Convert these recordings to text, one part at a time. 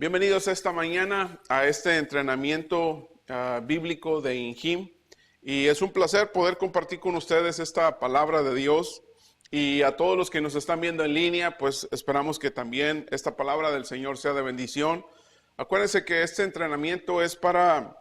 Bienvenidos esta mañana a este entrenamiento bíblico de INJIM. Y es un placer poder compartir con ustedes esta palabra de Dios. Y a todos los que nos están viendo en línea, pues esperamos que también esta palabra del Señor sea de bendición. Acuérdense que este entrenamiento es para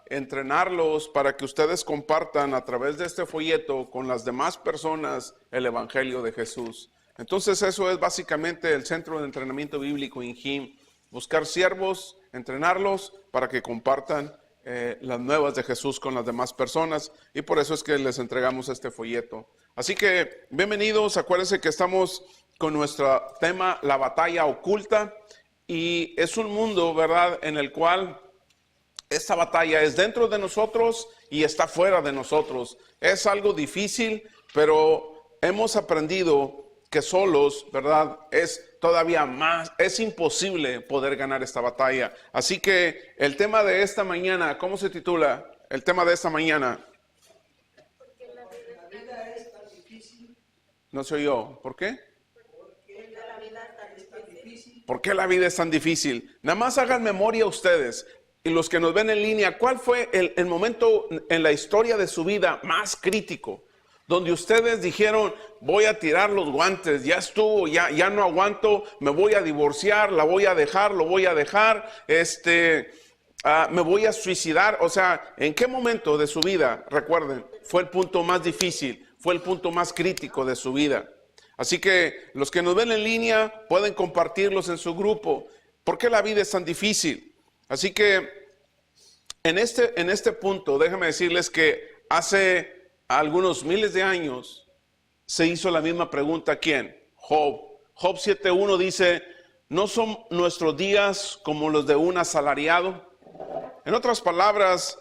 entrenarlos, para que ustedes compartan a través de este folleto con las demás personas el Evangelio de Jesús. Entonces eso es básicamente el Centro de Entrenamiento Bíblico INJIM. Buscar siervos, entrenarlos para que compartan las nuevas de Jesús con las demás personas, y por eso es que les entregamos este folleto. Así que bienvenidos. Acuérdense que estamos con nuestro tema, la batalla oculta, y es un mundo, ¿verdad?, en el cual esta batalla es dentro de nosotros y está fuera de nosotros. Es algo difícil, pero hemos aprendido que solos, ¿verdad?, es todavía más, es imposible poder ganar esta batalla. Así que el tema de esta mañana, ¿cómo se titula? El tema de esta mañana. Porque la vida es tan difícil. No se oyó. ¿Por qué? Porque la vida es tan difícil. ¿Por qué la vida es tan difícil? Nada más hagan memoria ustedes y los que nos ven en línea, ¿cuál fue el momento en la historia de su vida más crítico? Donde ustedes dijeron, voy a tirar los guantes, ya estuvo, ya no aguanto, me voy a divorciar, la voy a dejar, lo voy a dejar, me voy a suicidar. O sea, ¿en qué momento de su vida, recuerden, fue el punto más difícil, fue el punto más crítico de su vida? Así que los que nos ven en línea pueden compartirlos en su grupo. ¿Por qué la vida es tan difícil? Así que en este punto, déjenme decirles que hace algunos miles de años se hizo la misma pregunta. ¿Quién? Job. Job 7:1 dice, ¿no son nuestros días como los de un asalariado? En otras palabras,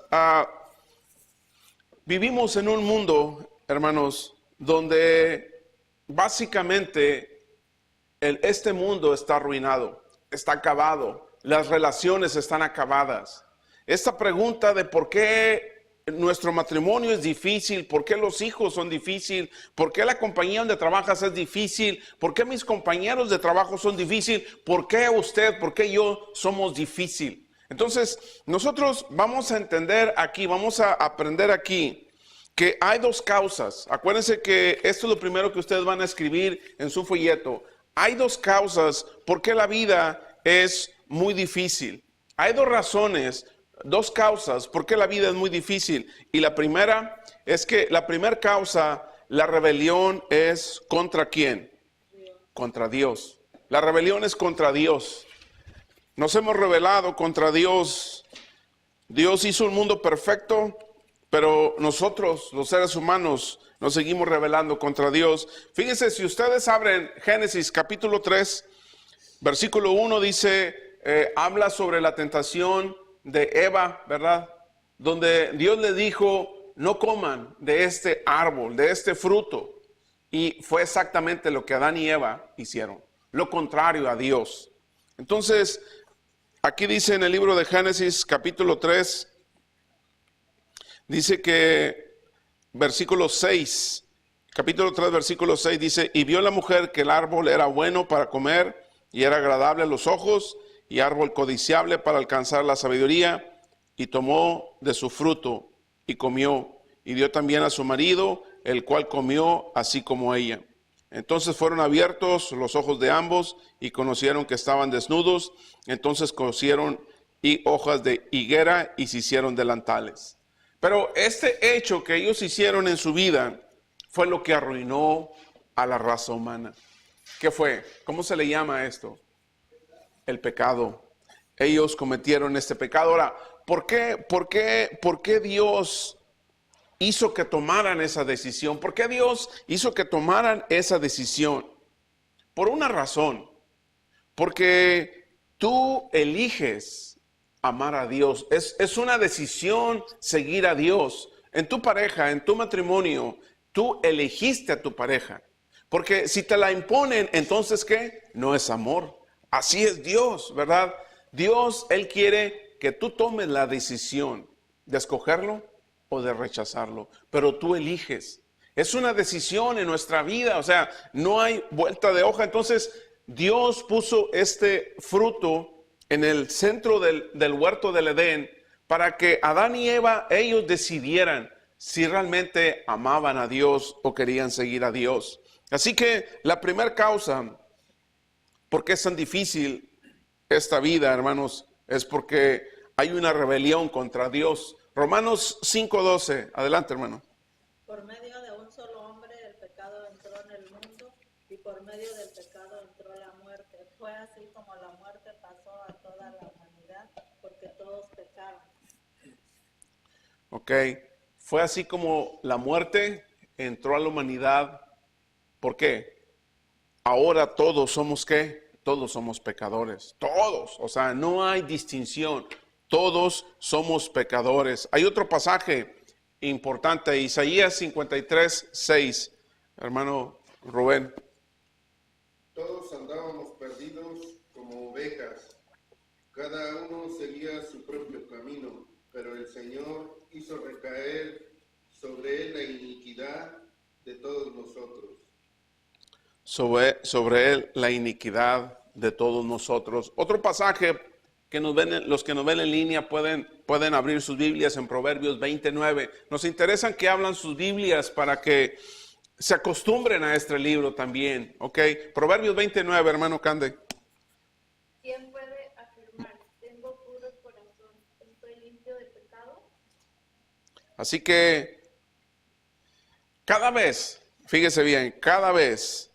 vivimos en un mundo, hermanos, donde básicamente este mundo está arruinado, está acabado, las relaciones están acabadas. Esta pregunta de por qué nuestro matrimonio es difícil, por qué los hijos son difíciles, por qué la compañía donde trabajas es difícil, por qué mis compañeros de trabajo son difíciles, por qué usted, por qué yo somos difícil. Entonces, nosotros vamos a entender aquí, vamos a aprender aquí que hay dos causas. Acuérdense que esto es lo primero que ustedes van a escribir en su folleto. Hay dos causas por qué la vida es muy difícil. Hay dos razones, dos causas por qué la vida es muy difícil. Y la primera es que la primera causa, la rebelión, es ¿contra quién? Contra Dios. La rebelión es contra Dios. Nos hemos rebelado contra Dios. Dios hizo un mundo perfecto, pero nosotros, los seres humanos, nos seguimos rebelando contra Dios. Fíjense, si ustedes abren Génesis capítulo 3, versículo 1, dice, habla sobre la tentación de Eva, ¿verdad? Donde Dios le dijo, no coman de este árbol, de este fruto. Y fue exactamente lo que Adán y Eva hicieron, lo contrario a Dios. Entonces, aquí dice en el libro de Génesis capítulo 3, dice que versículo 6, capítulo 3, versículo 6, dice, y vio la mujer que el árbol era bueno para comer y era agradable a los ojos y árbol codiciable para alcanzar la sabiduría, y tomó de su fruto y comió, y dio también a su marido, el cual comió así como ella. Entonces fueron abiertos los ojos de ambos y conocieron que estaban desnudos. Entonces cosieron hojas de higuera y se hicieron delantales. Pero este hecho que ellos hicieron en su vida fue lo que arruinó a la raza humana. ¿Qué fue? ¿Cómo se le llama esto? El pecado. Ellos cometieron este pecado. Ahora, ¿por qué Dios hizo que tomaran esa decisión? ¿Por qué Dios hizo que tomaran esa decisión? Por una razón. Porque tú eliges amar a Dios. Es una decisión seguir a Dios. En tu pareja, en tu matrimonio, tú elegiste a tu pareja. Porque si te la imponen, entonces ¿qué? No es amor. Así es Dios, ¿verdad? Dios, Él quiere que tú tomes la decisión de escogerlo o de rechazarlo, pero tú eliges. Es una decisión en nuestra vida, o sea, no hay vuelta de hoja. Entonces, Dios puso este fruto en el centro del huerto del Edén para que Adán y Eva, ellos decidieran si realmente amaban a Dios o querían seguir a Dios. Así que la primera causa, ¿por qué es tan difícil esta vida, hermanos? Es porque hay una rebelión contra Dios. Romanos 5:12, adelante, hermano. Por medio de un solo hombre el pecado entró en el mundo y por medio del pecado entró la muerte. Fue así como la muerte pasó a toda la humanidad porque todos pecaron. Ok, fue así como la muerte entró a la humanidad. ¿Por qué? Ahora todos somos ¿qué? Todos somos pecadores. Todos, o sea, no hay distinción. Todos somos pecadores. Hay otro pasaje importante, Isaías 53:6. Hermano Rubén. Todos andábamos perdidos como ovejas, cada uno seguía su propio camino, pero el Señor hizo recaer sobre él la iniquidad de todos nosotros. Sobre él la iniquidad de todos nosotros. Otro pasaje que los que nos ven en línea pueden abrir sus Biblias en Proverbios 29. Nos interesan que hablan sus Biblias para que se acostumbren a este libro también, ¿ok? Proverbios 29, hermano Cande. ¿Quién puede afirmar, tengo puro corazón, estoy limpio de pecado? Así que cada vez, fíjese bien, cada vez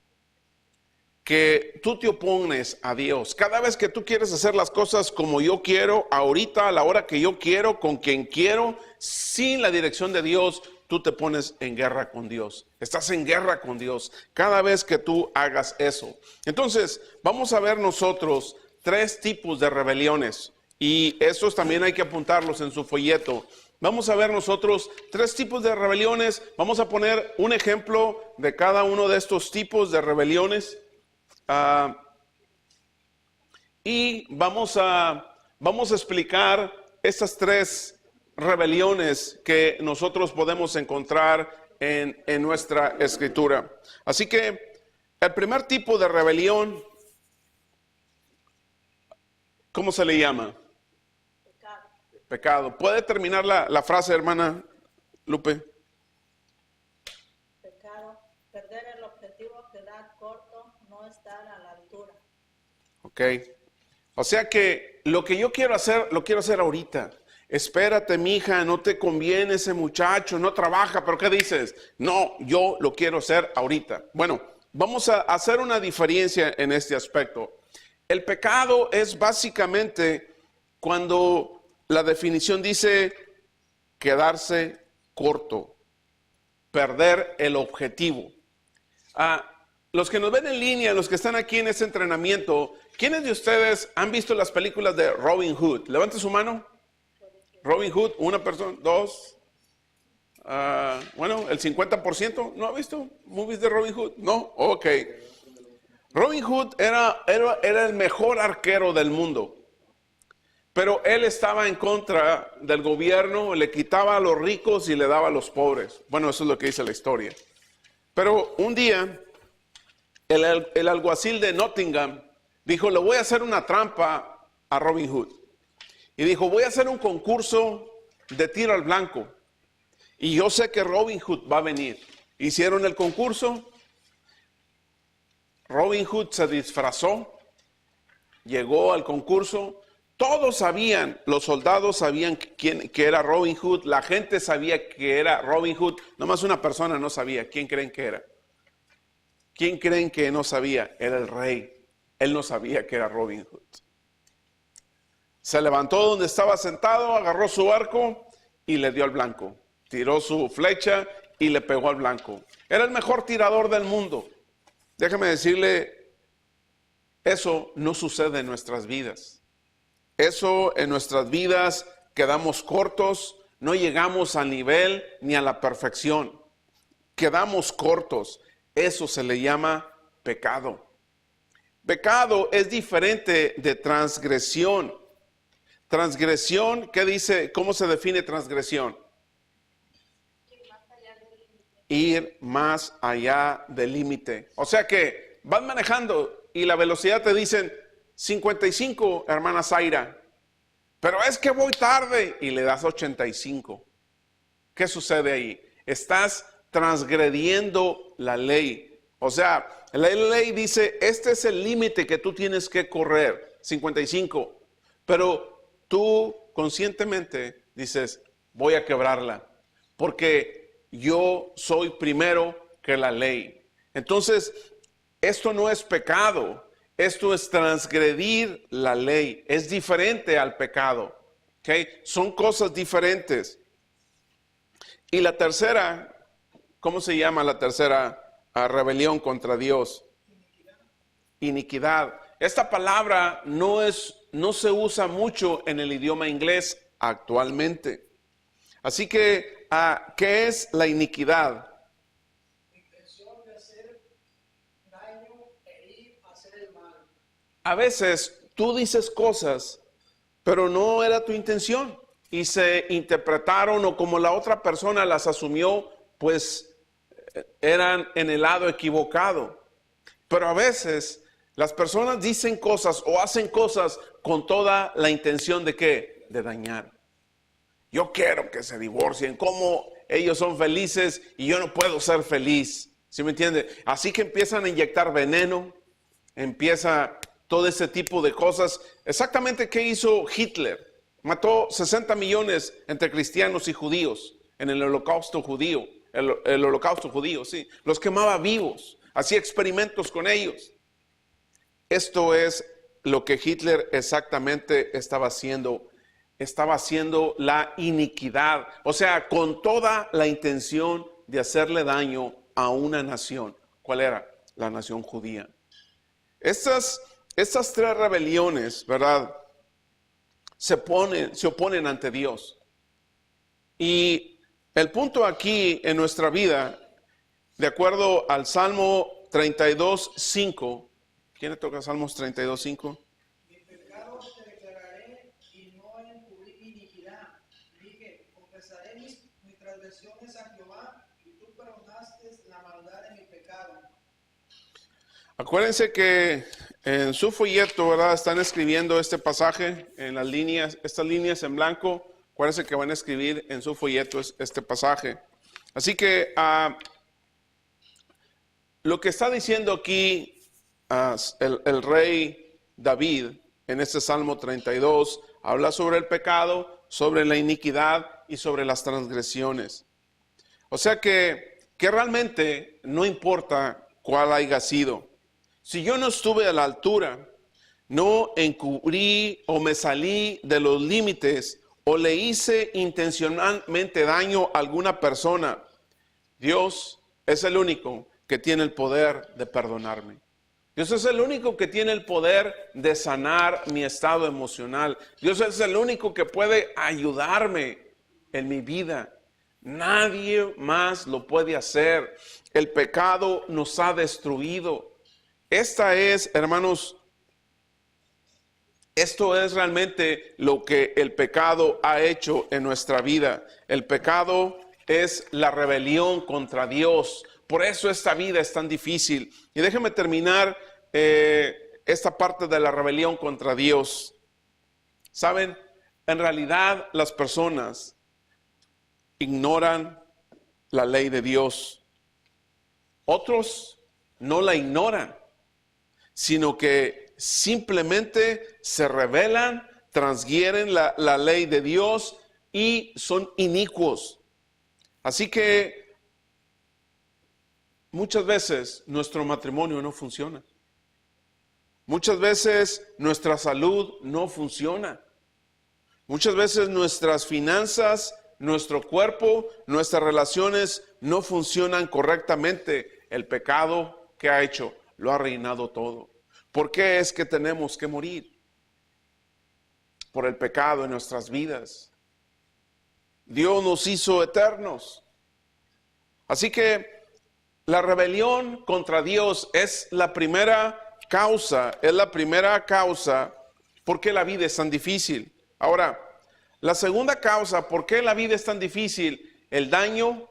que tú te opones a Dios, cada vez que tú quieres hacer las cosas como yo quiero, ahorita, a la hora que yo quiero, con quien quiero, sin la dirección de Dios, tú te pones en guerra con Dios. Estás en guerra con Dios cada vez que tú hagas eso. Entonces, vamos a ver nosotros 3 tipos de rebeliones. Y esos también hay que apuntarlos en su folleto. Vamos a ver nosotros 3 tipos de rebeliones. Vamos a poner un ejemplo de cada uno de estos tipos de rebeliones. Y vamos a explicar estas 3 rebeliones que nosotros podemos encontrar en nuestra escritura. Así que el primer tipo de rebelión, ¿cómo se le llama? Pecado. Pecado. ¿Puede terminar la frase, hermana Lupe? Pecado. Perder el objetivo, quedar corto, no estar a la altura. Ok. O sea que lo que yo quiero hacer, lo quiero hacer ahorita. Espérate, mija, no te conviene ese muchacho, no trabaja, pero ¿qué dices? No, yo lo quiero hacer ahorita. Bueno, vamos a hacer una diferencia en este aspecto. El pecado es básicamente cuando la definición dice quedarse corto, perder el objetivo. Los que nos ven en línea, los que están aquí en este entrenamiento, ¿quiénes de ustedes han visto las películas de Robin Hood? Levante su mano. Robin Hood, una persona, 2. Bueno, el 50%. ¿No ha visto movies de Robin Hood? No, ok. Robin Hood era el mejor arquero del mundo. Pero él estaba en contra del gobierno, le quitaba a los ricos y le daba a los pobres. Bueno, eso es lo que dice la historia. Pero un día, el alguacil de Nottingham dijo, le voy a hacer una trampa a Robin Hood. Y dijo, voy a hacer un concurso de tiro al blanco. Y yo sé que Robin Hood va a venir. Hicieron el concurso. Robin Hood se disfrazó. Llegó al concurso. Todos sabían, los soldados sabían que era Robin Hood. La gente sabía que era Robin Hood. Nomás una persona no sabía. ¿Quién creen que era? ¿Quién creen que no sabía? Era el rey. Él no sabía que era Robin Hood. Se levantó donde estaba sentado, agarró su arco y le dio al blanco. Tiró su flecha y le pegó al blanco. Era el mejor tirador del mundo. Déjeme decirle, eso no sucede en nuestras vidas. Eso en nuestras vidas quedamos cortos, no llegamos al nivel ni a la perfección. Quedamos cortos. Eso se le llama pecado. Pecado es diferente de transgresión. Transgresión, ¿qué dice? ¿Cómo se define transgresión? Ir más allá del límite. O sea que vas manejando y la velocidad te dicen 55, hermana Zaira. Pero es que voy tarde y le das 85. ¿Qué sucede ahí? Estás transgrediendo la ley. O sea, la ley dice, este es el límite que tú tienes que correr, 55. Pero tú conscientemente dices, voy a quebrarla, porque yo soy primero que la ley. Entonces, esto no es pecado, esto es transgredir la ley. Es diferente al pecado, ¿ok? Son cosas diferentes. Y la tercera, ¿cómo se llama la tercera rebelión contra Dios? Iniquidad. Esta palabra no se usa mucho en el idioma inglés actualmente. Así que, ¿qué es la iniquidad? Intención de hacer daño e ir a hacer el mal. A veces tú dices cosas, pero no era tu intención y se interpretaron o como la otra persona las asumió, pues eran en el lado equivocado. Pero a veces las personas dicen cosas o hacen cosas con toda la intención de ¿qué? De dañar. Yo quiero que se divorcien, como ellos son felices y yo no puedo ser feliz. ¿Sí me entiende? Así que empiezan a inyectar veneno, empieza todo ese tipo de cosas. Exactamente qué hizo Hitler. Mató 60 millones entre cristianos y judíos en el holocausto judío. El holocausto judío, sí. Los quemaba vivos. Hacía experimentos con ellos. Esto es lo que Hitler exactamente estaba haciendo. Estaba haciendo la iniquidad. O sea, con toda la intención de hacerle daño a una nación. ¿Cuál era? La nación judía. Estas tres rebeliones, ¿verdad? Se oponen ante Dios. Y el punto aquí en nuestra vida, de acuerdo al Salmo 32:5, ¿quién le toca Salmos 32:5? Mi pecado te declararé y no encubrí mi iniquidad. Dije, confesaré mis transgresiones a Jehová y tú perdonaste la maldad de mi pecado. Acuérdense que en su folleto, ¿verdad? Están escribiendo este pasaje en las líneas, estas líneas en blanco. Acuérdense que van a escribir en su folleto este pasaje. Así que lo que está diciendo aquí el rey David en este Salmo 32 habla sobre el pecado, sobre la iniquidad y sobre las transgresiones. O sea que realmente no importa cuál haya sido. Si yo no estuve a la altura, no encubrí o me salí de los límites o le hice intencionalmente daño a alguna persona, Dios es el único que tiene el poder de perdonarme. Dios es el único que tiene el poder de sanar mi estado emocional. Dios es el único que puede ayudarme en mi vida. Nadie más lo puede hacer. El pecado nos ha destruido. Esta es, hermanos, esto es realmente lo que el pecado ha hecho en nuestra vida. El pecado es la rebelión contra Dios. Por eso esta vida es tan difícil. Y déjenme terminar esta parte de la rebelión contra Dios. ¿Saben? En realidad las personas ignoran la ley de Dios. Otros no la ignoran, sino que simplemente se rebelan, transgieren la ley de Dios y son inicuos. Así que muchas veces nuestro matrimonio no funciona. Muchas veces nuestra salud no funciona. Muchas veces nuestras finanzas, nuestro cuerpo, nuestras relaciones no funcionan correctamente. El pecado que ha hecho lo ha arruinado todo. ¿Por qué es que tenemos que morir? Por el pecado en nuestras vidas. Dios nos hizo eternos. Así que la rebelión contra Dios es la primera causa, por qué la vida es tan difícil. Ahora, la segunda causa, por qué la vida es tan difícil, el daño,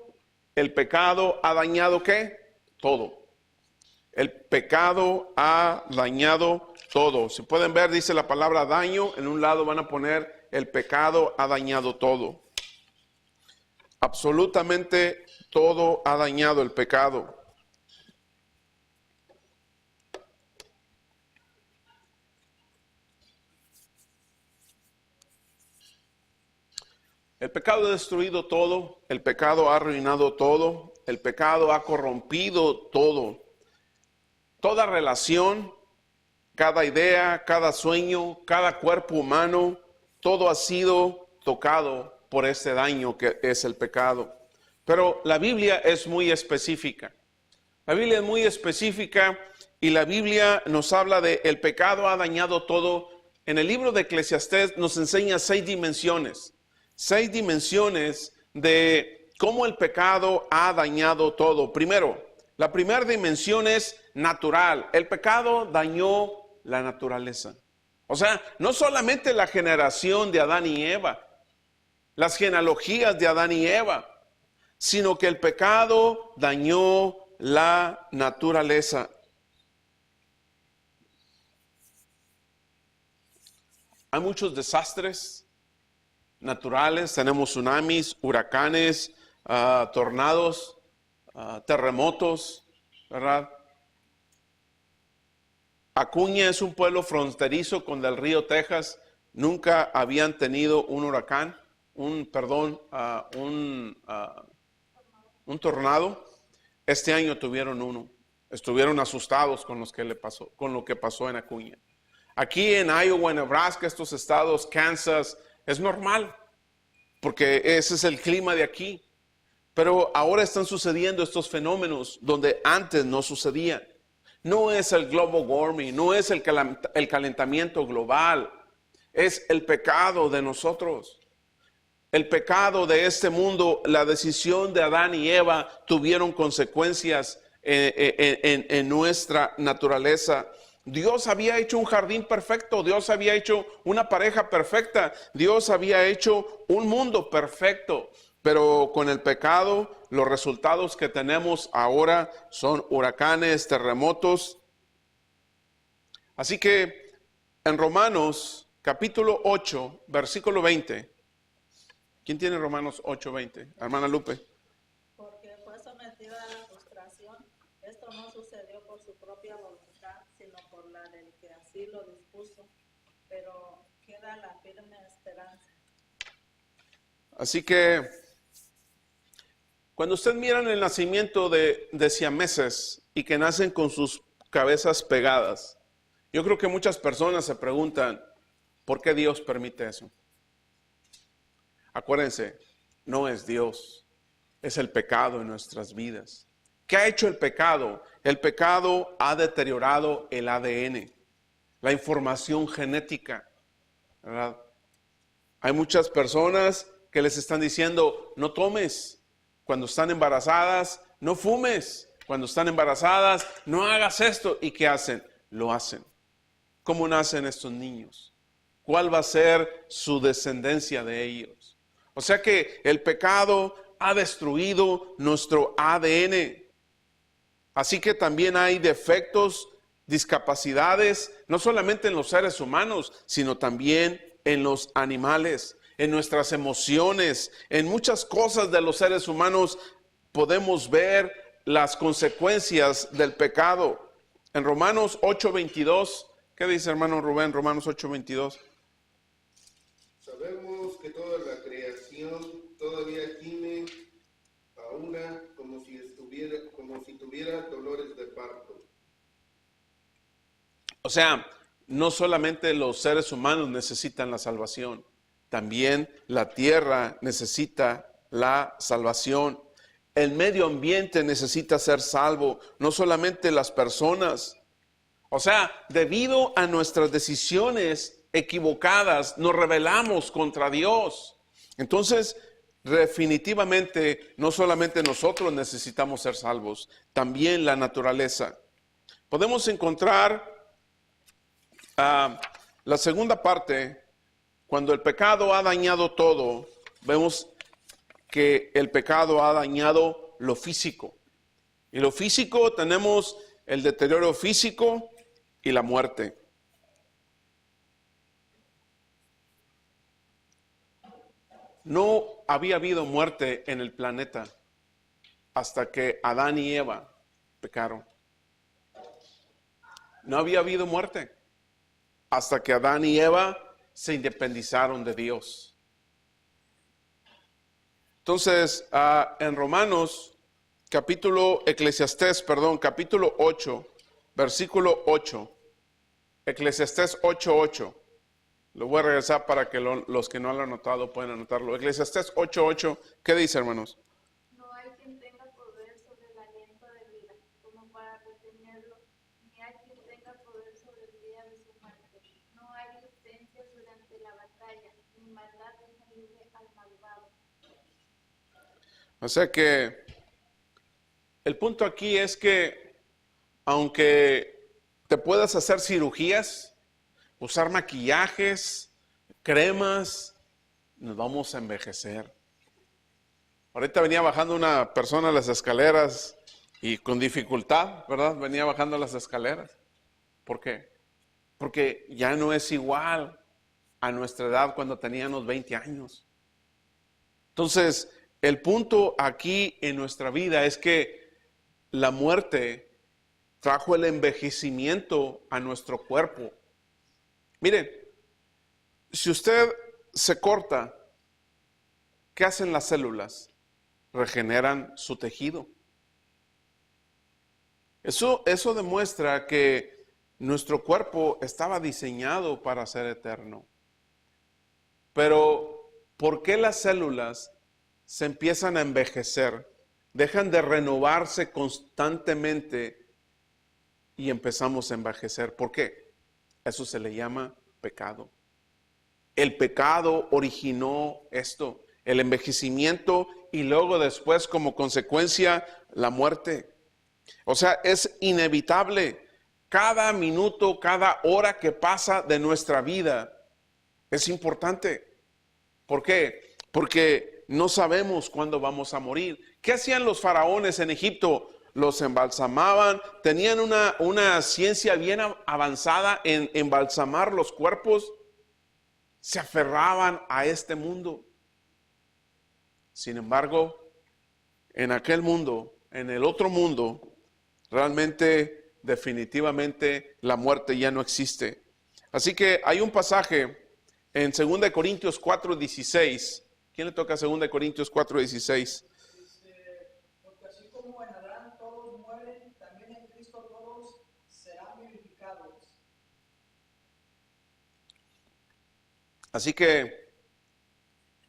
el pecado ha dañado ¿qué? Todo. El pecado ha dañado todo. Si pueden ver, dice la palabra daño. En un lado van a poner el pecado ha dañado todo. Absolutamente todo ha dañado el pecado. El pecado ha destruido todo, el pecado ha arruinado todo, el pecado ha corrompido todo. Toda relación, cada idea, cada sueño, cada cuerpo humano, todo ha sido tocado por este daño que es el pecado. Pero la Biblia es muy específica. La Biblia es muy específica y la Biblia nos habla de el pecado ha dañado todo. En el libro de Eclesiastés nos enseña 6 dimensiones. 6 dimensiones de cómo el pecado ha dañado todo. Primero, la primera dimensión es natural. El pecado dañó la naturaleza. O sea, no solamente la generación de Adán y Eva, las genealogías de Adán y Eva, sino que el pecado dañó la naturaleza. Hay muchos desastres naturales, tenemos tsunamis, huracanes, tornados, terremotos, ¿verdad? Acuña es un pueblo fronterizo con el río Texas. Nunca habían tenido un huracán, un tornado. Este año tuvieron uno. Estuvieron asustados con lo que pasó en Acuña. Aquí en Iowa, Nebraska, estos estados, Kansas, es normal, porque ese es el clima de aquí. Pero ahora están sucediendo estos fenómenos donde antes no sucedían. No es el global warming, no es el calentamiento global, es el pecado de nosotros. El pecado de este mundo, la decisión de Adán y Eva tuvieron consecuencias en nuestra naturaleza. Dios había hecho un jardín perfecto, Dios había hecho una pareja perfecta, Dios había hecho un mundo perfecto, pero con el pecado los resultados que tenemos ahora son huracanes, terremotos. Así que en Romanos capítulo 8, versículo 20, ¿quién tiene Romanos 8, 20? Hermana Lupe. Porque fue sometida a la frustración, esto no sucedió por su propia voluntad, sino por la del que así lo dispuso, pero queda la firme esperanza. Así que cuando usted mira el nacimiento de siameses y que nacen con sus cabezas pegadas, yo creo que muchas personas se preguntan, ¿por qué Dios permite eso? Acuérdense, no es Dios, es el pecado en nuestras vidas. ¿Qué ha hecho el pecado? El pecado ha deteriorado el ADN, la información genética, ¿verdad? Hay muchas personas que les están diciendo, no tomes. Cuando están embarazadas, no fumes. Cuando están embarazadas, no hagas esto. ¿Y qué hacen? Lo hacen. ¿Cómo nacen estos niños? ¿Cuál va a ser su descendencia de ellos? O sea que el pecado ha destruido nuestro ADN. Así que también hay defectos, discapacidades, no solamente en los seres humanos, sino también en los animales, en nuestras emociones, en muchas cosas de los seres humanos podemos ver las consecuencias del pecado. En Romanos 8:22, ¿qué dice hermano Rubén? Romanos 8:22. Sabemos que toda la creación todavía gime a una como si tuviera dolores de parto. O sea, no solamente los seres humanos necesitan la salvación, también la tierra necesita la salvación. El medio ambiente necesita ser salvo, no solamente las personas. O sea, debido a nuestras decisiones equivocadas, nos rebelamos contra Dios. Entonces, definitivamente, no solamente nosotros necesitamos ser salvos, también la naturaleza. Podemos encontrar la segunda parte, cuando el pecado ha dañado todo, vemos que el pecado ha dañado lo físico. Y lo físico tenemos el deterioro físico y la muerte. no había habido muerte en el planeta hasta que Adán y Eva pecaron. No había habido muerte hasta que Adán y Eva se independizaron de Dios. Entonces, en Romanos, capítulo 8, versículo 8, Eclesiastés 8:8. Lo voy a regresar para que los que no lo han anotado puedan anotarlo. Eclesiastés 8:8, ¿qué dice, hermanos? No hay quien tenga poder sobre el aliento de vida, como para retenerlo, ni hay quien tenga poder sobre el día de su muerte. No hay licencias durante la batalla, ni maldad deja libre al malvado. O sea que el punto aquí es que aunque te puedas hacer cirugías, usar maquillajes, cremas, nos vamos a envejecer. Ahorita venía bajando una persona las escaleras y con dificultad, ¿verdad? Venía bajando las escaleras. ¿Por qué? Porque ya no es igual a nuestra edad cuando teníamos 20 años. Entonces, el punto aquí en nuestra vida es que la muerte trajo el envejecimiento a nuestro cuerpo. Miren, si usted se corta, ¿qué hacen las células? Regeneran su tejido. Eso demuestra que nuestro cuerpo estaba diseñado para ser eterno. Pero, ¿por qué las células se empiezan a envejecer? Dejan de renovarse constantemente y empezamos a envejecer. ¿Por qué? Eso se le llama pecado. El pecado originó esto, el envejecimiento y luego después como consecuencia la muerte. O sea, es inevitable. Cada minuto, cada hora que pasa de nuestra vida es importante. ¿Por qué? Porque no sabemos cuándo vamos a morir. ¿Qué hacían los faraones en Egipto? Los embalsamaban, tenían una ciencia bien avanzada en embalsamar los cuerpos, se aferraban a este mundo. Sin embargo, en aquel mundo, en el otro mundo, realmente, definitivamente, la muerte ya no existe. Así que hay un pasaje en 2 Corintios 4:16. ¿Quién le toca 2 Corintios 4:16? Porque así como en Adán todos mueren, también en Cristo todos serán vivificados. Así que,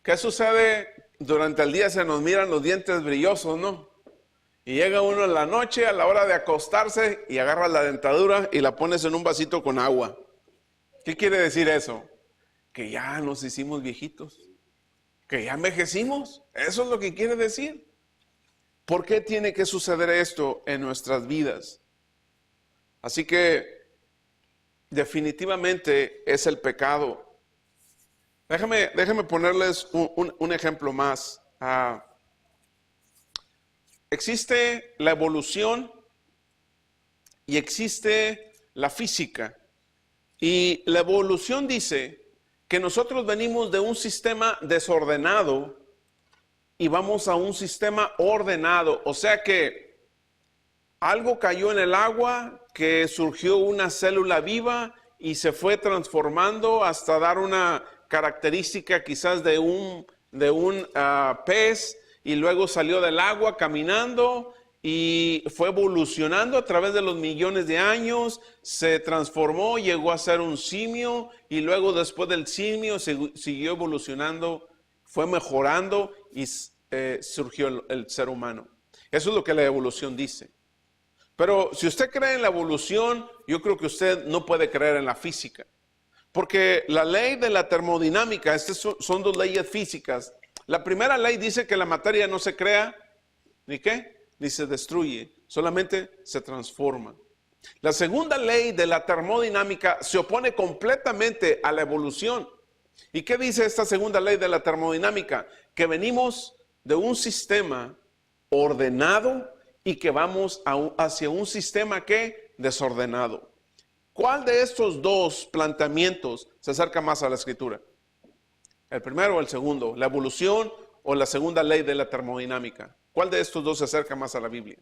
¿qué sucede? Durante el día se nos miran los dientes brillosos, ¿no? Y llega uno en la noche a la hora de acostarse y agarra la dentadura y la pones en un vasito con agua. ¿Qué quiere decir eso? Que ya nos hicimos viejitos, que ya envejecimos. Eso es lo que quiere decir. ¿Por qué tiene que suceder esto en nuestras vidas? Así que definitivamente es el pecado. Déjame ponerles un ejemplo más. Existe la evolución y existe la física. Y la evolución dice que nosotros venimos de un sistema desordenado y vamos a un sistema ordenado. O sea que algo cayó en el agua, que surgió una célula viva y se fue transformando hasta dar una característica quizás de un pez, y luego salió del agua caminando y fue evolucionando a través de los millones de años, se transformó, llegó a ser un simio y luego después del simio siguió evolucionando, fue mejorando y surgió el ser humano. Eso es lo que la evolución dice. Pero si usted cree en la evolución, yo creo que usted no puede creer en la física. Porque la ley de la termodinámica, estas son dos leyes físicas. La primera ley dice que la materia no se crea, ¿ni qué? Ni se destruye, solamente se transforma. La segunda ley de la termodinámica se opone completamente a la evolución. ¿Y qué dice esta segunda ley de la termodinámica? Que venimos de un sistema ordenado y que vamos hacia un sistema que desordenado. ¿Cuál de estos dos planteamientos se acerca más a la escritura? ¿El primero o el segundo? ¿La evolución o la segunda ley de la termodinámica? ¿Cuál de estos dos se acerca más a la Biblia?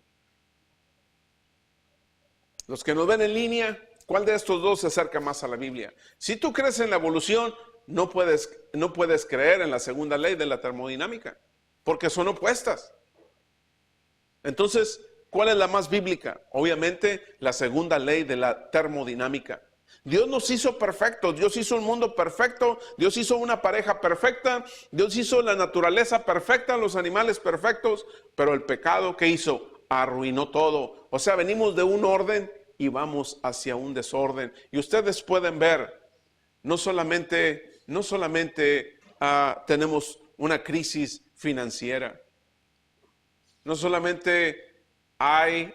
Los que nos ven en línea, ¿cuál de estos dos se acerca más a la Biblia? Si tú crees en la evolución, no puedes creer en la segunda ley de la termodinámica, porque son opuestas. Entonces, ¿cuál es la más bíblica? Obviamente, la segunda ley de la termodinámica. Dios nos hizo perfectos, Dios hizo un mundo perfecto, Dios hizo una pareja perfecta, Dios hizo la naturaleza perfecta, los animales perfectos, pero el pecado, ¿qué hizo? Arruinó todo. O sea, venimos de un orden y vamos hacia un desorden. Y ustedes pueden ver, no solamente tenemos una crisis financiera, no solamente hay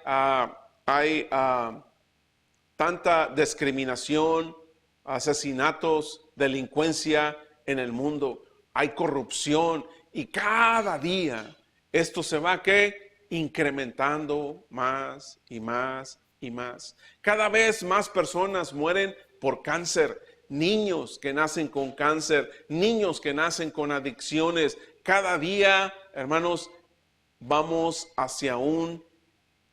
tanta discriminación, asesinatos, delincuencia en el mundo, hay corrupción y cada día esto se va incrementando más y más y más. Cada vez más personas mueren por cáncer, niños que nacen con cáncer, niños que nacen con adicciones. Cada día, hermanos, vamos hacia un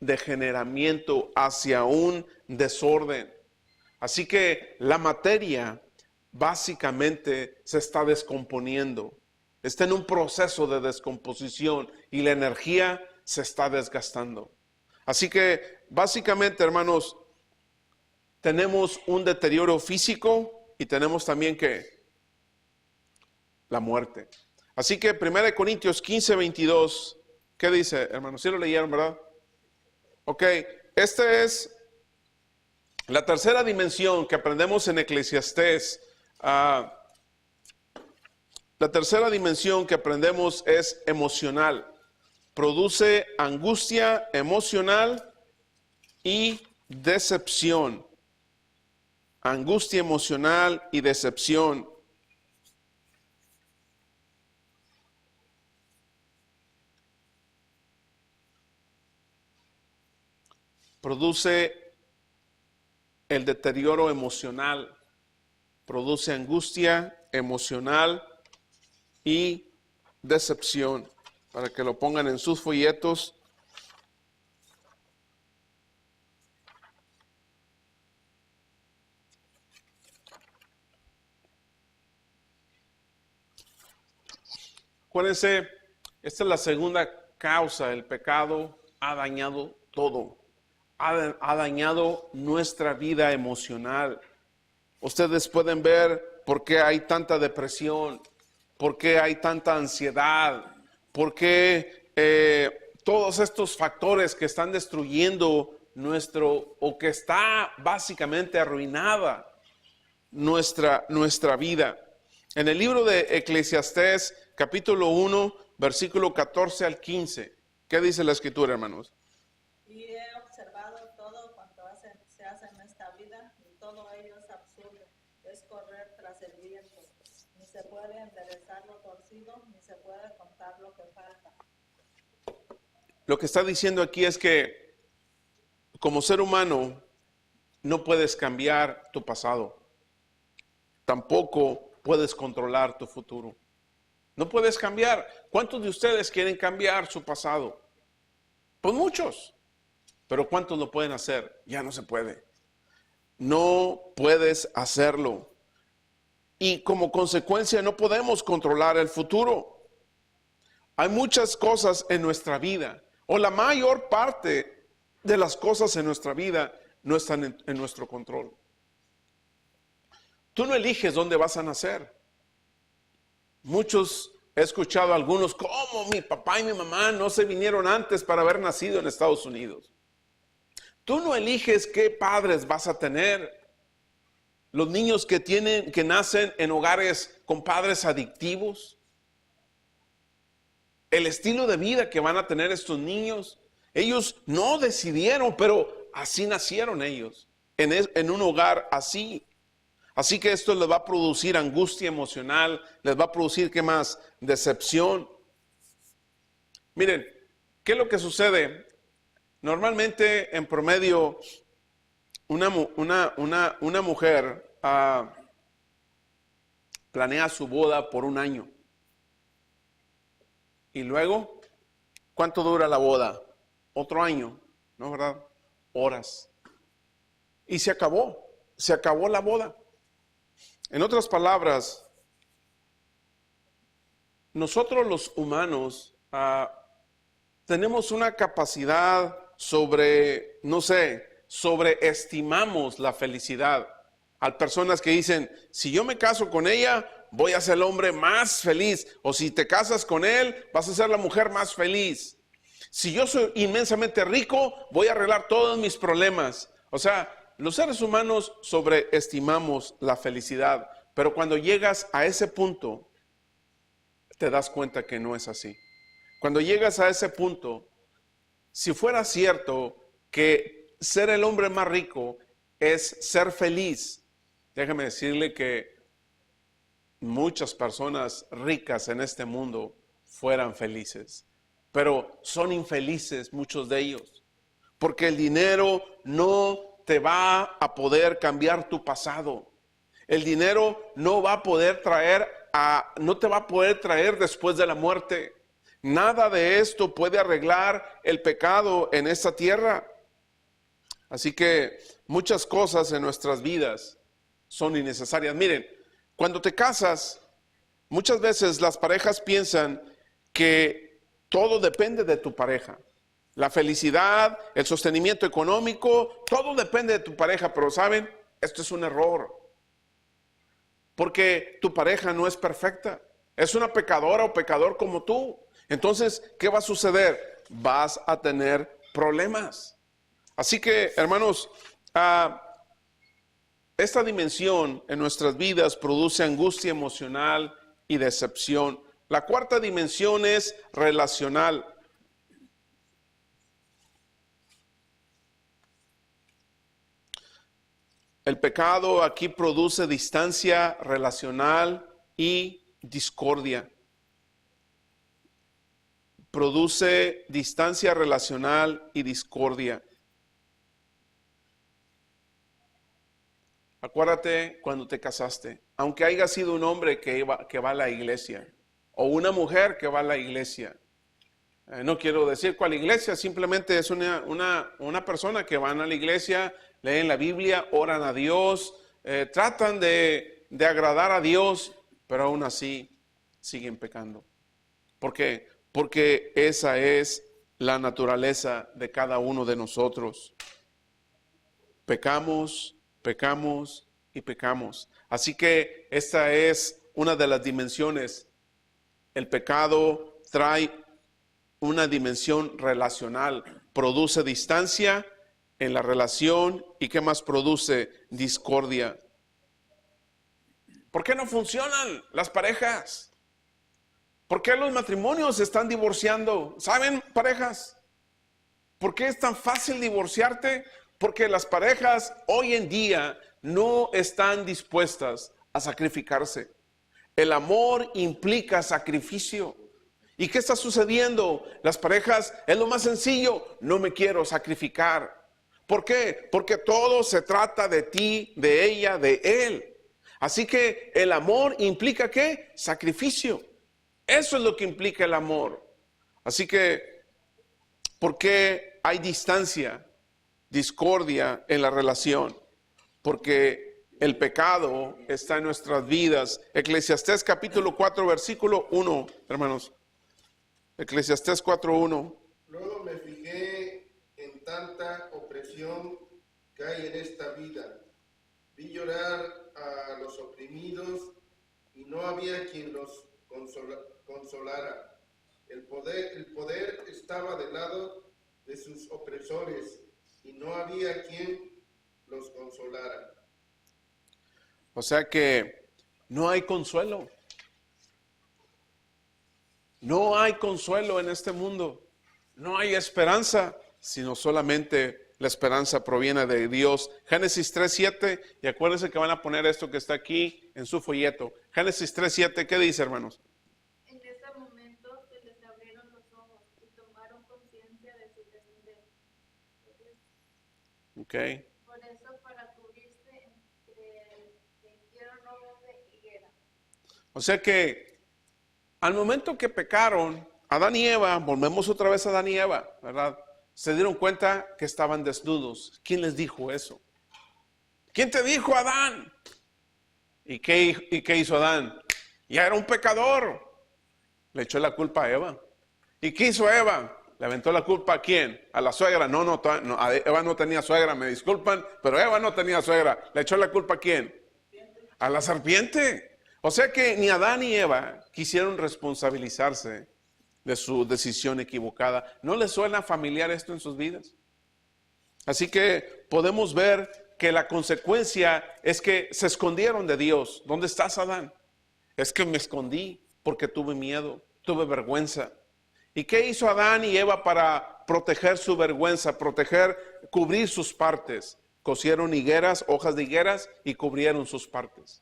degeneramiento, hacia un desorden. Así que la materia básicamente se está descomponiendo. Está en un proceso de descomposición y la energía se está desgastando. Así que básicamente, hermanos, tenemos un deterioro físico y tenemos también la muerte. Así que 1 Corintios 15:22, ¿qué dice, hermanos? ¿Sí lo leyeron, verdad? Ok, esta es la tercera dimensión que aprendemos en Eclesiastés. La tercera dimensión que aprendemos es emocional. Produce angustia emocional y decepción. Angustia emocional y decepción. Produce el deterioro emocional, produce angustia emocional y decepción. Para que lo pongan en sus folletos. Acuérdense, esta es la segunda causa. El pecado ha dañado todo. Ha dañado nuestra vida emocional. Ustedes pueden ver por qué hay tanta depresión, por qué hay tanta ansiedad, por qué todos estos factores que están destruyendo o que está básicamente arruinada nuestra vida. En el libro de Eclesiastés, capítulo 1, versículo 14 al 15, ¿qué dice la escritura, hermanos? Y he observado todo cuanto se hace en esta vida, y todo ello es absurdo, es correr tras el viento. Ni se puede enderezar lo torcido, ni se puede contar lo que falta. Lo que está diciendo aquí es que como ser humano no puedes cambiar tu pasado. Tampoco puedes controlar tu futuro. No puedes cambiar. ¿Cuántos de ustedes quieren cambiar su pasado? Pues muchos. Pero ¿cuántos lo pueden hacer? Ya no se puede. No puedes hacerlo. Y como consecuencia no podemos controlar el futuro. Hay muchas cosas en nuestra vida, o la mayor parte de las cosas en nuestra vida no están en nuestro control. Tú no eliges dónde vas a nacer. Muchos, he escuchado a algunos, ¿cómo mi papá y mi mamá no se vinieron antes para haber nacido en Estados Unidos? Tú no eliges qué padres vas a tener. Los niños que nacen en hogares con padres adictivos, el estilo de vida que van a tener estos niños, ellos no decidieron, pero así nacieron ellos, en un hogar así. Así que esto les va a producir angustia emocional, les va a producir, ¿qué más? Decepción. Miren, ¿qué es lo que sucede? Normalmente, en promedio, una mujer planea su boda por un año. Y luego, ¿cuánto dura la boda? Otro año, ¿no es verdad? Horas. Y se acabó la boda. En otras palabras, nosotros los humanos tenemos una capacidad sobreestimamos la felicidad. Hay personas que dicen, si yo me caso con ella, voy a ser el hombre más feliz. O si te casas con él, vas a ser la mujer más feliz. Si yo soy inmensamente rico, voy a arreglar todos mis problemas. O sea, los seres humanos sobreestimamos la felicidad. Pero cuando llegas a ese punto, te das cuenta que no es así. Cuando llegas a ese punto, si fuera cierto que ser el hombre más rico es ser feliz, déjame decirle que muchas personas ricas en este mundo fueran felices, pero son infelices muchos de ellos, porque el dinero no te va a poder cambiar tu pasado. El dinero no te va a poder traer después de la muerte. Nada de esto puede arreglar el pecado en esta tierra. Así que muchas cosas en nuestras vidas son innecesarias. Miren, cuando te casas, muchas veces las parejas piensan que todo depende de tu pareja. La felicidad, el sostenimiento económico, todo depende de tu pareja. Pero ¿saben? Esto es un error. Porque tu pareja no es perfecta. Es una pecadora o pecador como tú. Entonces, ¿qué va a suceder? Vas a tener problemas. Así que, hermanos, esta dimensión en nuestras vidas produce angustia emocional y decepción. La cuarta dimensión es relacional. El pecado aquí produce distancia relacional y discordia. Produce distancia relacional y discordia. Acuérdate cuando te casaste, aunque haya sido un hombre que va a la iglesia o una mujer que va a la iglesia. No quiero decir cuál iglesia, simplemente es una persona que van a la iglesia, leen la Biblia, oran a Dios, tratan de agradar a Dios, pero aún así siguen pecando. ¿Por qué? Porque esa es la naturaleza de cada uno de nosotros. Pecamos, pecamos y pecamos. Así que esta es una de las dimensiones. El pecado trae una dimensión relacional, produce distancia en la relación y ¿qué más produce? Discordia. ¿Por qué no funcionan las parejas? ¿Por qué los matrimonios se están divorciando? ¿Saben, parejas? ¿Por qué es tan fácil divorciarte? Porque las parejas hoy en día no están dispuestas a sacrificarse. El amor implica sacrificio. ¿Y qué está sucediendo? Las parejas, es lo más sencillo, no me quiero sacrificar. ¿Por qué? Porque todo se trata de ti, de ella, de él. Así que el amor implica ¿qué? Sacrificio. Eso es lo que implica el amor. Así que, ¿por qué hay distancia, discordia en la relación? Porque el pecado está en nuestras vidas. Eclesiastés capítulo 4, versículo 1, hermanos. Eclesiastés 4:1. Luego me fijé en tanta opresión que hay en esta vida. Vi llorar a los oprimidos y no había quien los consolara. El poder estaba del lado de sus opresores y no había quien los consolara. O sea que no hay consuelo. No hay consuelo en este mundo. No hay esperanza, sino solamente la esperanza proviene de Dios. Génesis 3:7, y acuérdense que van a poner esto que está aquí en su folleto. Génesis 3:7, ¿qué dice, hermanos? En ese momento se les abrieron los ojos y tomaron conciencia de su descendencia. Ok. Por eso, para cubrirse, tejieron hojas de higuera. O sea que al momento que pecaron, Adán y Eva, volvemos otra vez a Adán y Eva, ¿verdad? Se dieron cuenta que estaban desnudos. ¿Quién les dijo eso? ¿Quién te dijo, Adán? ¿Y qué hizo Adán? Ya era un pecador. Le echó la culpa a Eva. ¿Y qué hizo Eva? ¿Le aventó la culpa a quién? A la suegra. No, Eva no tenía suegra, me disculpan, pero Eva no tenía suegra. ¿Le echó la culpa a quién? A la serpiente. O sea que ni Adán ni Eva quisieron responsabilizarse de su decisión equivocada. ¿No les suena familiar esto en sus vidas? Así que podemos ver que la consecuencia es que se escondieron de Dios. ¿Dónde estás, Adán? Es que me escondí porque tuve miedo, tuve vergüenza. ¿Y qué hizo Adán y Eva para proteger su vergüenza, cubrir sus partes? Cosieron higueras, hojas de higueras y cubrieron sus partes.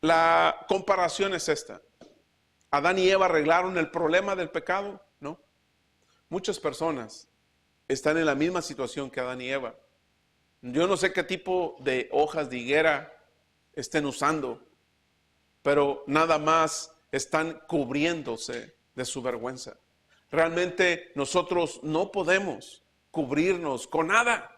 La comparación es esta. Adán y Eva arreglaron el problema del pecado, ¿no? Muchas personas están en la misma situación que Adán y Eva. Yo no sé qué tipo de hojas de higuera estén usando, pero nada más están cubriéndose de su vergüenza. Realmente nosotros no podemos cubrirnos con nada.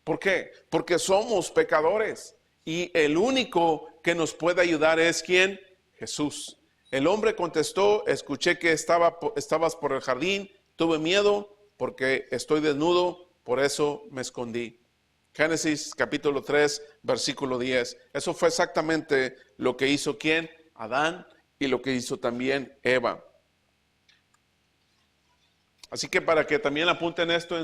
¿Por qué? Porque somos pecadores y el único que nos puede ayudar es ¿quién? Jesús. El hombre contestó, escuché que estabas por el jardín, tuve miedo porque estoy desnudo, por eso me escondí. Génesis capítulo 3, versículo 10. Eso fue exactamente lo que hizo ¿quién? Adán, y lo que hizo también Eva. Así que para que también apunten esto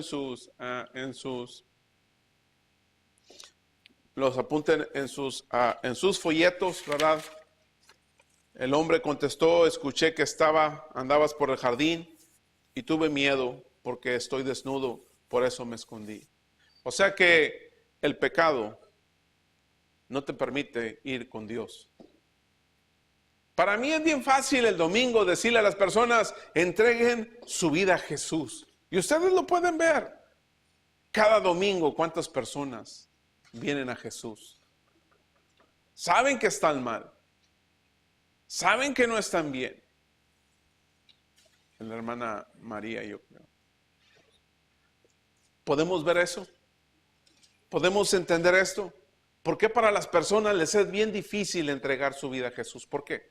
los apunten en sus folletos, ¿verdad? El hombre contestó, escuché que andabas por el jardín y tuve miedo porque estoy desnudo, por eso me escondí. O sea que el pecado no te permite ir con Dios. Para mí es bien fácil el domingo decirle a las personas, entreguen su vida a Jesús. Y ustedes lo pueden ver. Cada domingo, ¿cuántas personas vienen a Jesús? Saben que están mal. Saben que no están bien. La hermana María, yo creo. ¿Podemos ver eso? ¿Podemos entender esto? ¿Por qué para las personas les es bien difícil entregar su vida a Jesús? ¿Por qué?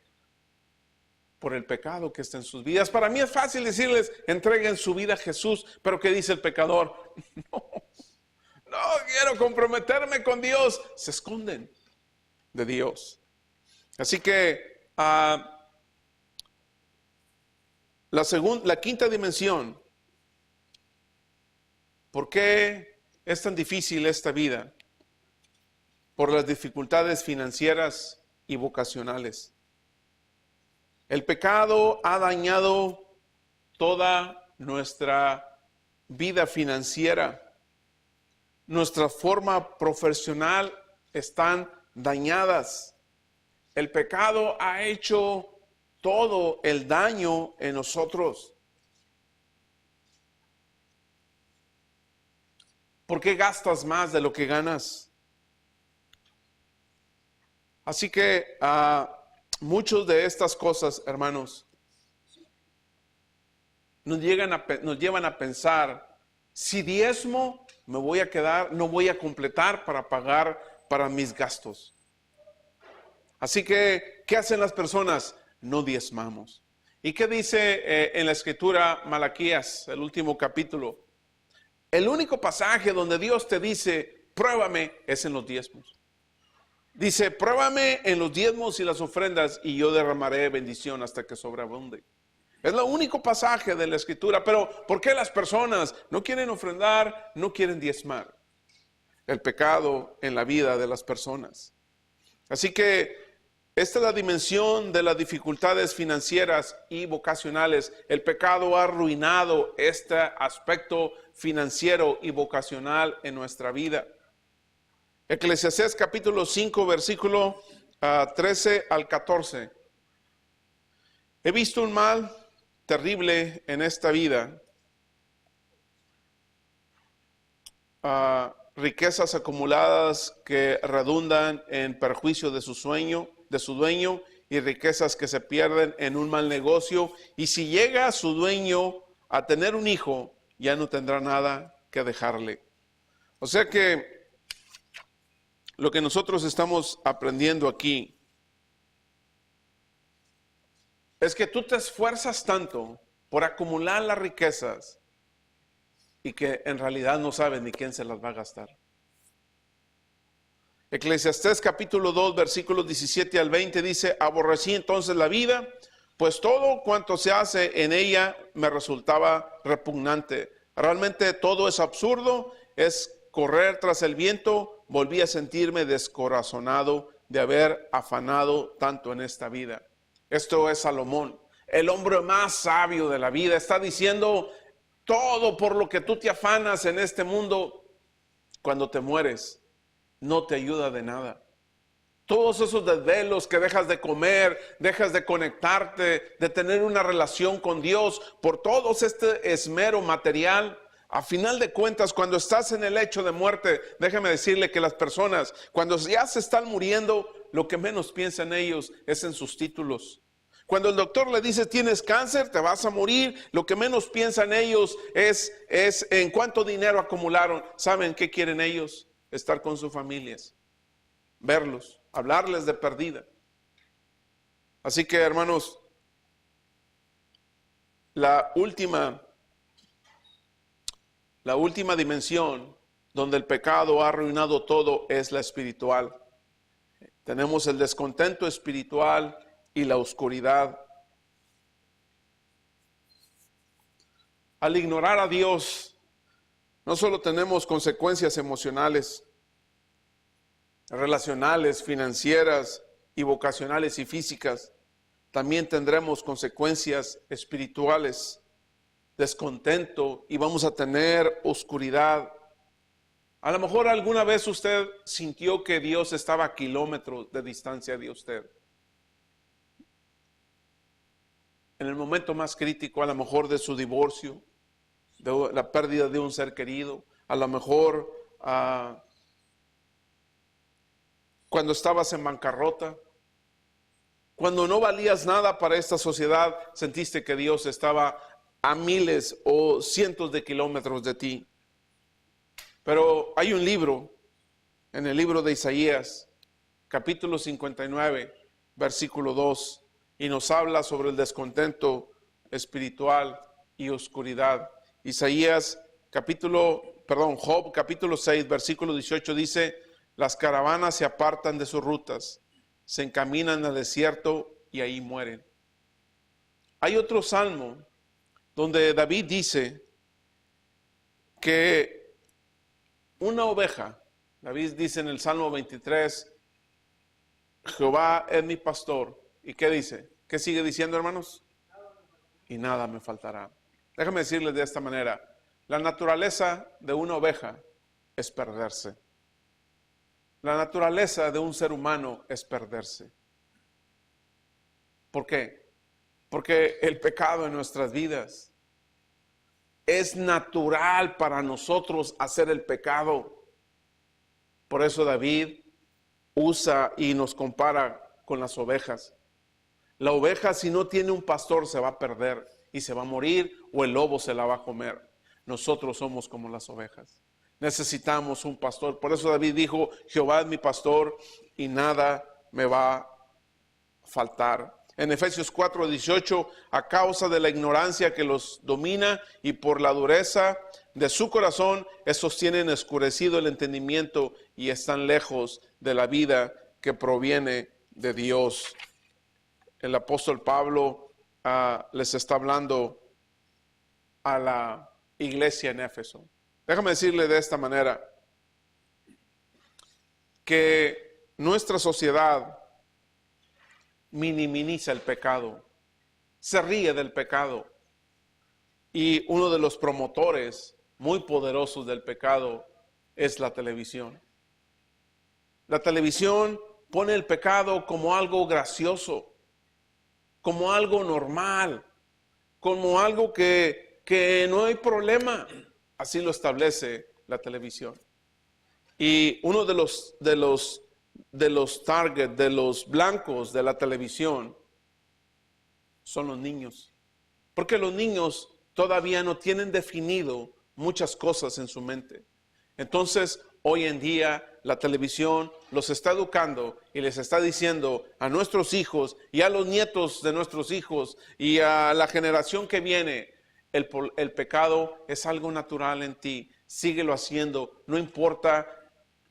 Por el pecado que está en sus vidas. Para mí es fácil decirles, entreguen su vida a Jesús, pero ¿qué dice el pecador? No quiero comprometerme con Dios. Se esconden de Dios. Así que la quinta dimensión, ¿por qué es tan difícil esta vida? Por las dificultades financieras y vocacionales. El pecado ha dañado toda nuestra vida financiera. Nuestra forma profesional están dañadas. El pecado ha hecho todo el daño en nosotros. ¿Por qué gastas más de lo que ganas? Así que muchas de estas cosas, hermanos, nos llevan a pensar, si diezmo, me voy a quedar, no voy a completar para pagar para mis gastos. Así que, ¿qué hacen las personas? No diezmamos. ¿Y qué dice en la escritura Malaquías, el último capítulo? El único pasaje donde Dios te dice, pruébame, es en los diezmos. Dice, pruébame en los diezmos y las ofrendas y yo derramaré bendición hasta que sobreabunde. Es el único pasaje de la escritura. Pero ¿por qué las personas no quieren ofrendar, no quieren diezmar? El pecado en la vida de las personas. Así que esta es la dimensión de las dificultades financieras y vocacionales. El pecado ha arruinado este aspecto financiero y vocacional en nuestra vida. Eclesiastés capítulo 5, versículo 13 al 14. He visto un mal terrible en esta vida. Riquezas acumuladas que redundan en perjuicio de su dueño y riquezas que se pierden en un mal negocio. Y si llega su dueño a tener un hijo, ya no tendrá nada que dejarle. O sea que lo que nosotros estamos aprendiendo aquí es que tú te esfuerzas tanto por acumular las riquezas y que en realidad no sabes ni quién se las va a gastar. Eclesiastés capítulo 2 versículos 17 al 20 dice: aborrecí entonces la vida, pues todo cuanto se hace en ella me resultaba repugnante. Realmente todo es absurdo, es correr tras el viento. Volví a sentirme descorazonado de haber afanado tanto en esta vida. Esto es Salomón, el hombre más sabio de la vida. Está diciendo: todo por lo que tú te afanas en este mundo, cuando te mueres, no te ayuda de nada. Todos esos desvelos que dejas de comer, dejas de conectarte, de tener una relación con Dios, por todo este esmero material, a final de cuentas, cuando estás en el lecho de muerte, déjame decirle que las personas, cuando ya se están muriendo, lo que menos piensan ellos es en sus títulos. Cuando el doctor le dice: tienes cáncer, te vas a morir, lo que menos piensan ellos es en cuánto dinero acumularon. ¿Saben qué quieren ellos? Estar con sus familias, verlos, hablarles de perdida. Así que, hermanos, la última dimensión donde el pecado ha arruinado todo es la espiritual. Tenemos el descontento espiritual y la oscuridad. Al ignorar a Dios, no solo tenemos consecuencias emocionales, relacionales, financieras y vocacionales y físicas, también tendremos consecuencias espirituales, descontento, y vamos a tener oscuridad. A lo mejor alguna vez usted sintió que Dios estaba a kilómetros de distancia de usted. En el momento más crítico, a lo mejor de su divorcio, de la pérdida de un ser querido, a lo mejor cuando estabas en bancarrota, cuando no valías nada para esta sociedad, sentiste que Dios estaba a miles o cientos de kilómetros de ti. Pero hay un libro, en el libro de Isaías, capítulo 59, versículo 2, y nos habla sobre el descontento espiritual y oscuridad. Job capítulo 6, versículo 18 dice: las caravanas se apartan de sus rutas, se encaminan al desierto y ahí mueren. Hay otro salmo donde David dice que una oveja, David dice en el Salmo 23, Jehová es mi pastor. ¿Y qué dice? ¿Qué sigue diciendo, hermanos? Y nada me faltará. Déjame decirles de esta manera: la naturaleza de una oveja es perderse. La naturaleza de un ser humano es perderse. ¿Por qué? Porque el pecado en nuestras vidas es natural para nosotros hacer el pecado. Por eso David usa y nos compara con las ovejas. La oveja, si no tiene un pastor, se va a perder y se va a morir, o el lobo se la va a comer. Nosotros somos como las ovejas. Necesitamos un pastor. Por eso David dijo: Jehová es mi pastor y nada me va a faltar. En Efesios 4:18, a causa de la ignorancia que los domina y por la dureza de su corazón, estos tienen oscurecido el entendimiento y están lejos de la vida que proviene de Dios. El apóstol Pablo les está hablando a la iglesia en Éfeso. Déjame decirle de esta manera, que nuestra sociedad minimiza el pecado, se ríe del pecado, y uno de los promotores muy poderosos del pecado es la televisión. La televisión pone el pecado como algo gracioso, como algo normal, como algo que no hay problema. Así lo establece la televisión. Y uno de los de los target, de los blancos de la televisión son los niños. Porque los niños todavía no tienen definido muchas cosas en su mente. Entonces, hoy en día la televisión los está educando y les está diciendo a nuestros hijos y a los nietos de nuestros hijos y a la generación que viene, el pecado es algo natural en ti. Síguelo haciendo, no importa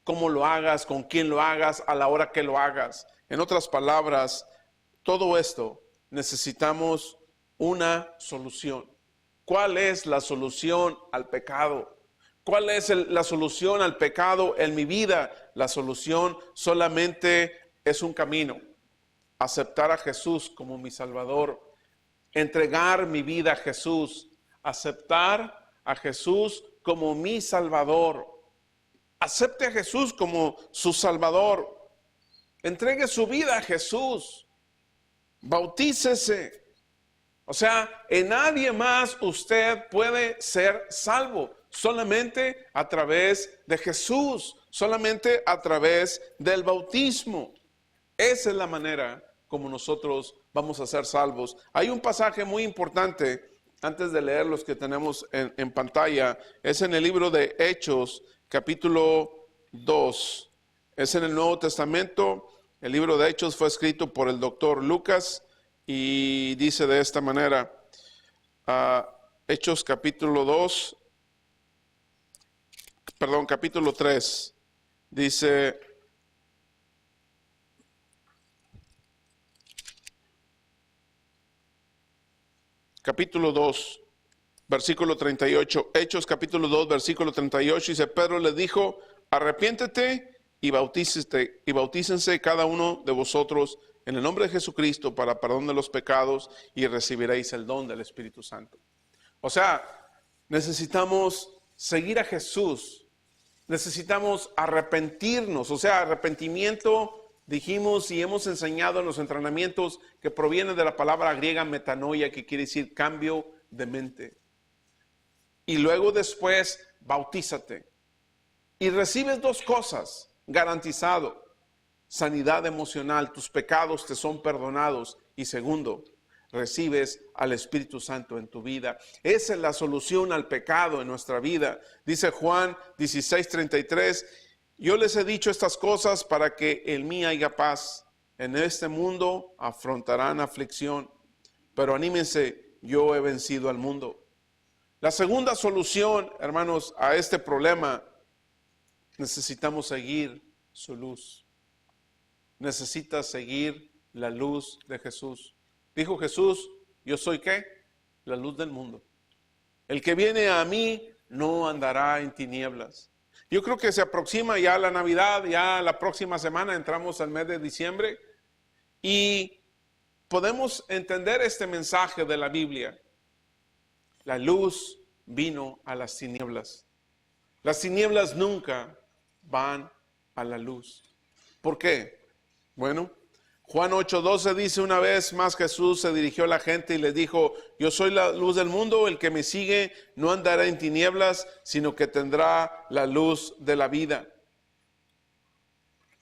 cómo lo hagas, con quién lo hagas, a la hora que lo hagas. En otras palabras, todo esto necesitamos una solución. ¿Cuál es la solución al pecado? ¿Cuál es la solución al pecado en mi vida? La solución solamente es un camino. Aceptar a Jesús como mi Salvador. Entregar mi vida a Jesús. Aceptar a Jesús como mi Salvador. Acepte a Jesús como su Salvador. Entregue su vida a Jesús. Bautícese. O sea, en nadie más usted puede ser salvo. Solamente a través de Jesús. Solamente a través del bautismo. Esa es la manera como nosotros vamos a ser salvos. Hay un pasaje muy importante, antes de leer los que tenemos en pantalla. Es en el libro de Hechos, capítulo 2. Es en el Nuevo Testamento. El libro de Hechos fue escrito por el doctor Lucas y dice de esta manera, Hechos capítulo 3, dice, capítulo 2, versículo 38, Hechos capítulo 2, versículo 38, dice, Pedro le dijo, arrepiéntete y bautícense cada uno de vosotros en el nombre de Jesucristo para perdón de los pecados y recibiréis el don del Espíritu Santo. O sea, necesitamos seguir a Jesús, necesitamos arrepentirnos, o sea, arrepentimiento, dijimos y hemos enseñado en los entrenamientos que proviene de la palabra griega metanoia, que quiere decir cambio de mente. Y luego después, bautízate. Y recibes dos cosas, garantizado. Sanidad emocional, tus pecados te son perdonados. Y segundo, recibes al Espíritu Santo en tu vida. Esa es la solución al pecado en nuestra vida. Dice Juan 16:33, yo les he dicho estas cosas para que en mí haya paz. En este mundo afrontarán aflicción, pero anímense, yo he vencido al mundo. La segunda solución, hermanos, a este problema, necesitamos seguir su luz. Necesitas seguir la luz de Jesús. Dijo Jesús, yo soy ¿qué? La luz del mundo. El que viene a mí no andará en tinieblas. Yo creo que se aproxima ya la Navidad, ya la próxima semana entramos al mes de diciembre y podemos entender este mensaje de la Biblia. La luz vino a las tinieblas. Las tinieblas nunca van a la luz. ¿Por qué? Bueno, Juan 8:12 dice, una vez más Jesús se dirigió a la gente y les dijo, yo soy la luz del mundo, el que me sigue no andará en tinieblas, sino que tendrá la luz de la vida.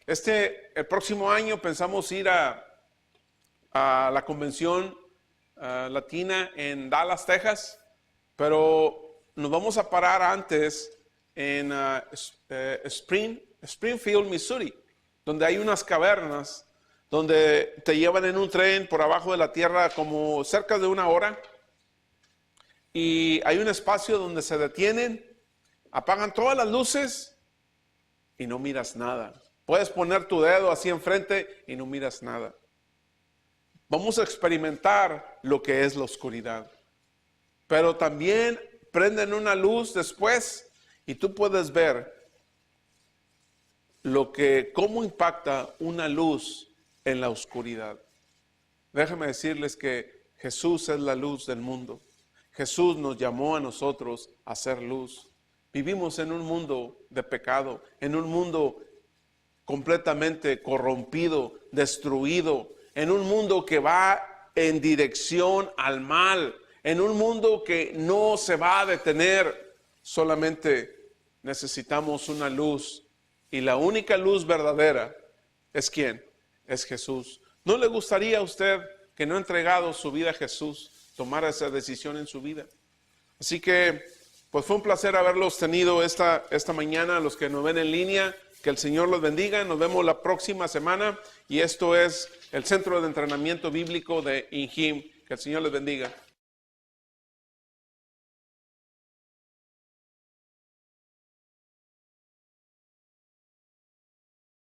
El próximo año pensamos ir a la convención latina en Dallas, Texas, pero nos vamos a parar antes en Springfield, Missouri, donde hay unas cavernas donde te llevan en un tren por abajo de la tierra como cerca de 1 hora y hay un espacio donde se detienen, apagan todas las luces y no miras nada. Puedes poner tu dedo así enfrente y no miras nada. Vamos a experimentar lo que es la oscuridad, pero también prenden una luz después y tú puedes ver cómo impacta una luz en la oscuridad. Déjenme decirles que Jesús es la luz del mundo. Jesús nos llamó a nosotros a ser luz. Vivimos en un mundo de pecado, en un mundo completamente corrompido, destruido, en un mundo que va en dirección al mal, en un mundo que no se va a detener. Solamente necesitamos una luz. Y la única luz verdadera ¿Es quién? Es Jesús. ¿No le gustaría a usted, que no ha entregado su vida a Jesús, tomar esa decisión en su vida? Así que, pues fue un placer haberlos tenido esta mañana, los que nos ven en línea. Que el Señor los bendiga. Nos vemos la próxima semana. Y esto es el Centro de Entrenamiento Bíblico de INJIM. Que el Señor les bendiga.